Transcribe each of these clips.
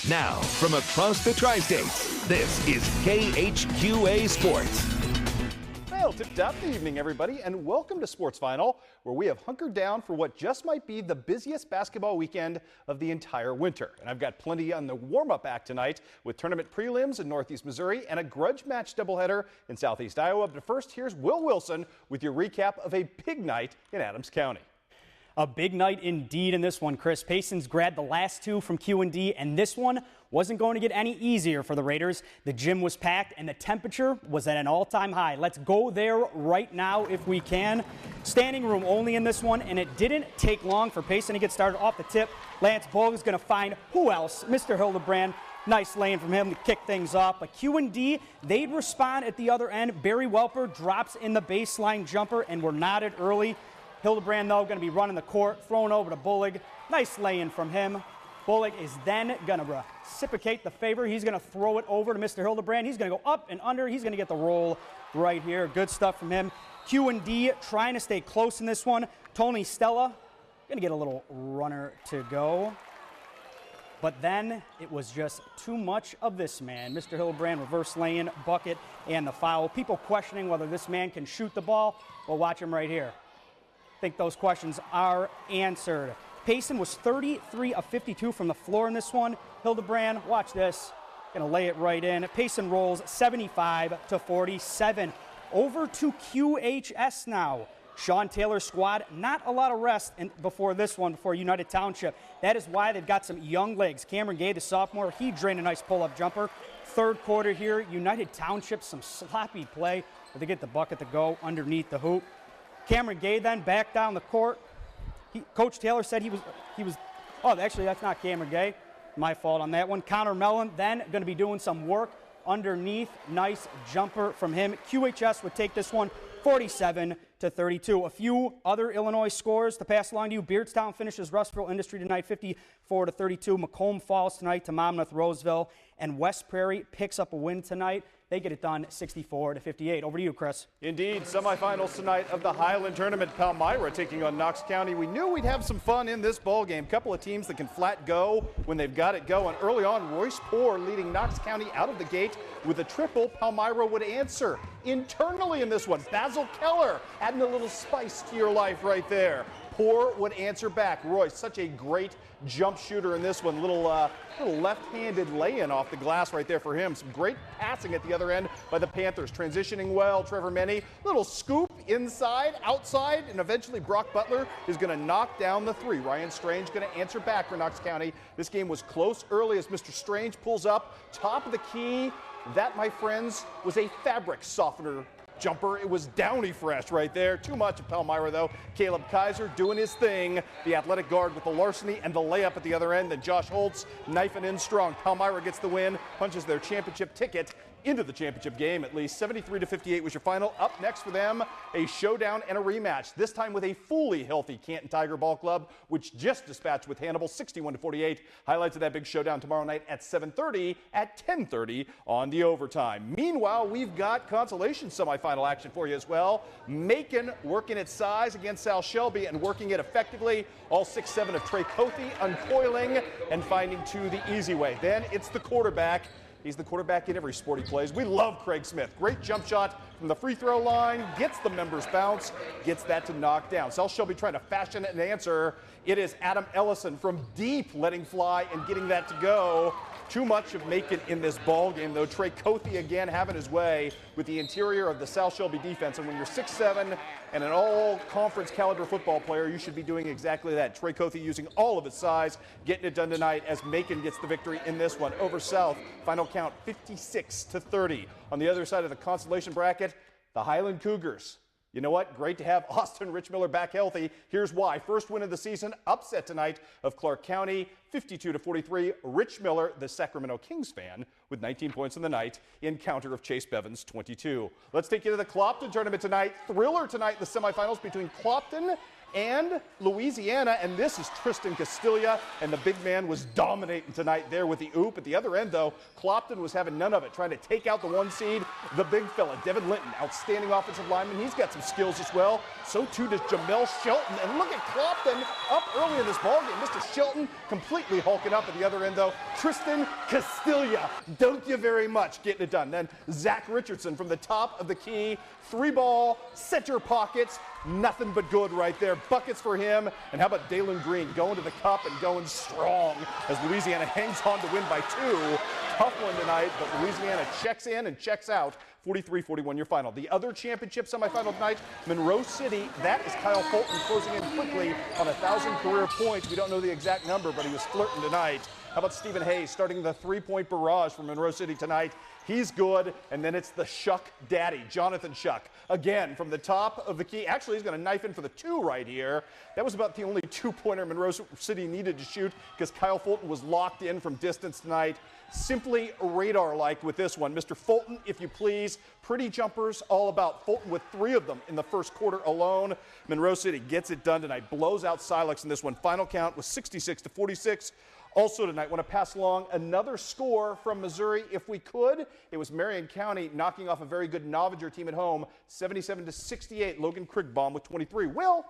Now, from across the Tri-States, this is KHQA Sports. Well, tip-top the evening, everybody, and welcome to Sports Final, where we have hunkered down for what just might be the busiest basketball weekend of the entire winter. And I've got plenty on the warm-up act tonight with tournament prelims in Northeast Missouri and a grudge match doubleheader in Southeast Iowa. But first, here's Will Wilson with your recap of a big night in Adams County. A big night indeed in this one, Chris. Payson's grabbed the last two from Q&D, and this one wasn't going to get any easier for the Raiders. The gym was packed, and the temperature was at an all-time high. Let's go there right now if we can. Standing room only in this one, and it didn't take long for Payson to get started off the tip. Lance Bogue is going to find who else? Mr. Hildebrand. Nice lane from him to kick things off. But Q&D, they'd respond at the other end. Barry Welper drops in the baseline jumper, and we're knotted early. Hildebrand, though, going to be running the court, throwing over to Bullock. Nice lay-in from him. Bullock is then going to reciprocate the favor. He's going to throw it over to Mr. Hildebrand. He's going to go up and under. He's going to get the roll right here. Good stuff from him. Q&D trying to stay close in this one. Tony Stella going to get a little runner to go. But then it was just too much of this man. Mr. Hildebrand, reverse lay-in, bucket, and the foul. People questioning whether this man can shoot the ball. Well, watch him right here. I think those questions are answered. Payson was 33 of 52 from the floor in this one. Hildebrand, watch this, gonna lay it right in. Payson rolls 75 to 47. Over to QHS now. Sean Taylor's squad, not a lot of rest before this one, before United Township. That is why they've got some young legs. Cameron Gay, the sophomore, he drained a nice pull-up jumper. Third quarter here, United Township, some sloppy play, but they get the bucket to go underneath the hoop. Cameron Gay then back down the court. Coach Taylor said he was, oh, actually that's not Cameron Gay. My fault on that one. Connor Mellon then going to be doing some work underneath. Nice jumper from him. QHS would take this one 47 to 32. A few other Illinois scores to pass along to you. Beardstown finishes Russellville Industry tonight 54 to 32. Macomb falls tonight to Monmouth Roseville. And West Prairie picks up a win tonight. They get it done 64 to 58. Over to you, Chris. Indeed, semifinals tonight of the Highland Tournament. Palmyra taking on Knox County. We knew we'd have some fun in this ball game. Couple of teams that can flat go when they've got it going. Early on, Royce Poor leading Knox County out of the gate with a triple. Palmyra would answer internally in this one. Basil Keller adding a little spice to your life right there. Poor would answer back. Royce, such a great jump shooter in this one. Little left-handed lay-in off the glass right there for him. Some great passing at the other end by the Panthers. Transitioning well, Trevor Menney. Little scoop inside, outside, and eventually Brock Butler is going to knock down the three. Ryan Strange going to answer back for Knox County. This game was close early as Mr. Strange pulls up. Top of the key. That, my friends, was a fabric softener jumper. It was Downey fresh right there. Too much of Palmyra, though. Caleb Kaiser doing his thing. The athletic guard with the larceny and the layup at the other end. Then Josh Holtz knifing in strong. Palmyra gets the win, punches their championship ticket into the championship game. At least 73 to 58 was your final. Up next for them, a showdown and a rematch. This time with a fully healthy Canton Tiger Ball Club, which just dispatched with Hannibal 61 to 48. Highlights of that big showdown tomorrow night at 7:30 at 10:30 on the overtime. Meanwhile, we've got consolation semifinal action for you as well. Macon working its size against South Shelby and working it effectively. All 6'7" of Trey Cothe uncoiling and finding two the easy way. Then it's the quarterback. He's the quarterback in every sport he plays. We love Craig Smith. Great jump shot from the free throw line. Gets the members bounce. Gets that to knock down. South Shelby trying to fashion an answer. It is Adam Ellison from deep letting fly and getting that to go. Too much of Macon in this ball game, though. Trey Cothe again having his way with the interior of the South Shelby defense. And when you're 6'7" and an all-conference caliber football player, you should be doing exactly that. Trey Cothe using all of his size, getting it done tonight as Macon gets the victory in this one over South. Final count 56 to 30. On the other side of the consolation bracket, the Highland Cougars. You know what? Great to have Austin Richmiller back healthy. Here's why. First win of the season, upset tonight of Clark County, 52 to 43. Richmiller, the Sacramento Kings fan, with 19 points in the night, in counter of Chase Bevan's 22. Let's take you to the Clopton tournament tonight. Thriller tonight in the semifinals between Clopton and Louisiana, and this is Tristan Castilla, and the big man was dominating tonight there with the oop. At the other end, though, Clopton was having none of it, trying to take out the 1 seed, the big fella, Devin Linton, outstanding offensive lineman. He's got some skills as well. So too does Jamel Shelton, and look at Clopton up early in this ballgame. Mr. Shelton completely hulking up. At the other end, though, Tristan Castilla, thank you very much, getting it done. Then Zach Richardson from the top of the key, 3-ball, center pockets, nothing but good right there. Buckets for him. And how about Dalen Green going to the cup and going strong as Louisiana hangs on to win by 2. Tough one tonight, but Louisiana checks in and checks out. 43-41 your final. The other championship semifinal tonight, Monroe City. That is Kyle Fulton closing in quickly on 1,000 career points. We don't know the exact number, but he was flirting tonight. How about Stephen Hayes starting the 3-point barrage for Monroe City tonight? He's good. And then it's the Shuck Daddy, Jonathan Shuck. Again, from the top of the key. Actually, he's going to knife in for the 2 right here. That was about the only 2-pointer Monroe City needed to shoot because Kyle Fulton was locked in from distance tonight. Simply radar-like with this one. Mr. Fulton, if you please. Pretty jumpers all about. Fulton with 3 of them in the first quarter alone. Monroe City gets it done tonight. Blows out Silex in this one. Final count was 66-46. Also tonight, want to pass along another score from Missouri if we could. It was Marion County knocking off a very good Novinger team at home, 77-68. Logan Krigbaum with 23. Will?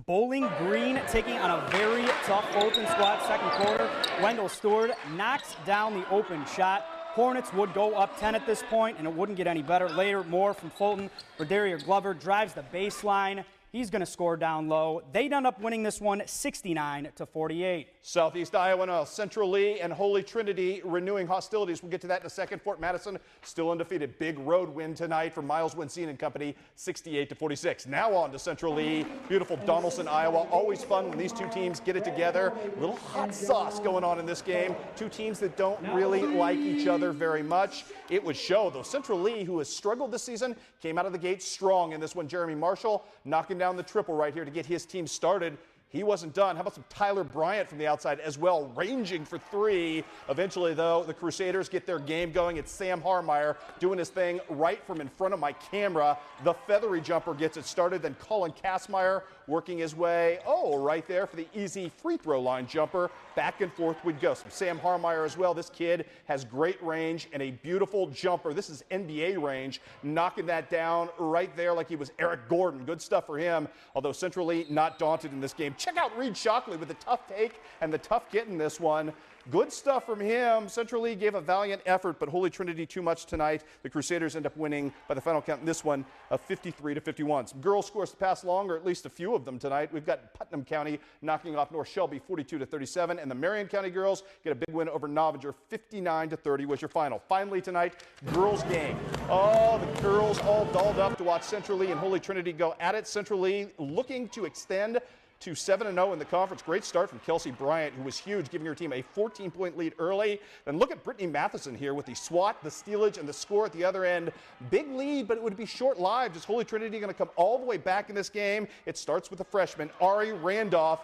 Bowling Green taking on a very tough Fulton squad. Second quarter, Wendell Stewart knocks down the open shot. Hornets would go up 10 at this point, and it wouldn't get any better. Later, more from Fulton. Rodarius Glover drives the baseline. He's going to score down low. They'd end up winning this one 69-48. Southeast Iowa, Central Lee and Holy Trinity renewing hostilities. We'll get to that in a second. Fort Madison still undefeated. Big road win tonight for Miles Winsine and company, 68-46. Now on to Central Lee. Beautiful Donaldson, Iowa. Always fun when these two teams get it together. A little hot sauce going on in this game. Two teams that don't really like each other very much. It would show, though. Central Lee, who has struggled this season, came out of the gate strong in this one. Jeremy Marshall knocking down the triple right here to get his team started. He wasn't done. How about some Tyler Bryant from the outside as well, ranging for 3. Eventually, though, the Crusaders get their game going. It's Sam Harmeyer doing his thing right from in front of my camera. The feathery jumper gets it started. Then Colin Kassmeyer working his way, right there for the easy free throw line jumper. Back and forth we'd go. Some Sam Harmeyer as well. This kid has great range and a beautiful jumper. This is NBA range, knocking that down right there like he was Eric Gordon. Good stuff for him, although Central Lee not daunted in this game. Check out Reed Shockley with the tough take and the tough get in this one. Good stuff from him. Central Lee gave a valiant effort, but Holy Trinity too much tonight. The Crusaders end up winning by the final count in this one of 53-51. Some girls scores to pass along, or at least a few of them tonight. We've got Putnam County knocking off North Shelby 42-37, and the Marion County girls get a big win over Novinger 59-30 was your final. Finally tonight, girls game. The girls all dolled up to watch Central Lee and Holy Trinity go at it. Central Lee looking to extend to 7-0 in the conference. Great start from Kelsey Bryant, who was huge, giving her team a 14-point lead early. Then look at Brittany Matheson here with the swat, the stealage, and the score at the other end. Big lead, but it would be short-lived. Is Holy Trinity going to come all the way back in this game? It starts with the freshman, Ari Randolph,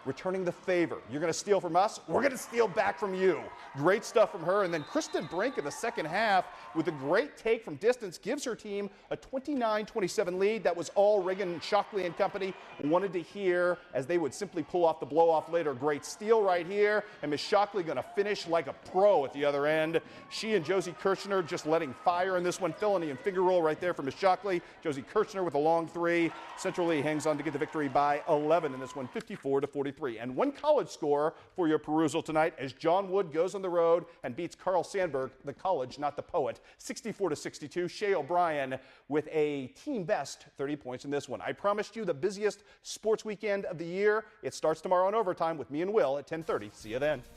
returning the favor. You're going to steal from us, we're going to steal back from you. Great stuff from her. And then Kristen Brink in the second half with a great take from distance gives her team a 29-27 lead. That was all Reagan Shockley and company wanted to hear, as they would simply pull off the blow-off later. Great steal right here, and Miss Shockley going to finish like a pro at the other end. She and Josie Kirchner just letting fire in this one. Felony and finger roll right there for Miss Shockley. Josie Kirchner with a long 3. Central Lee hangs on to get the victory by 11 in this one, 54-43. And one college score for your perusal tonight as John Wood goes on the road and beats Carl Sandburg, the college, not the poet, 64-62. Shea O'Brien with a team best 30 points in this one. I promised you the busiest sports weekend of the year. It starts tomorrow in overtime with me and Will at 10:30. See you then.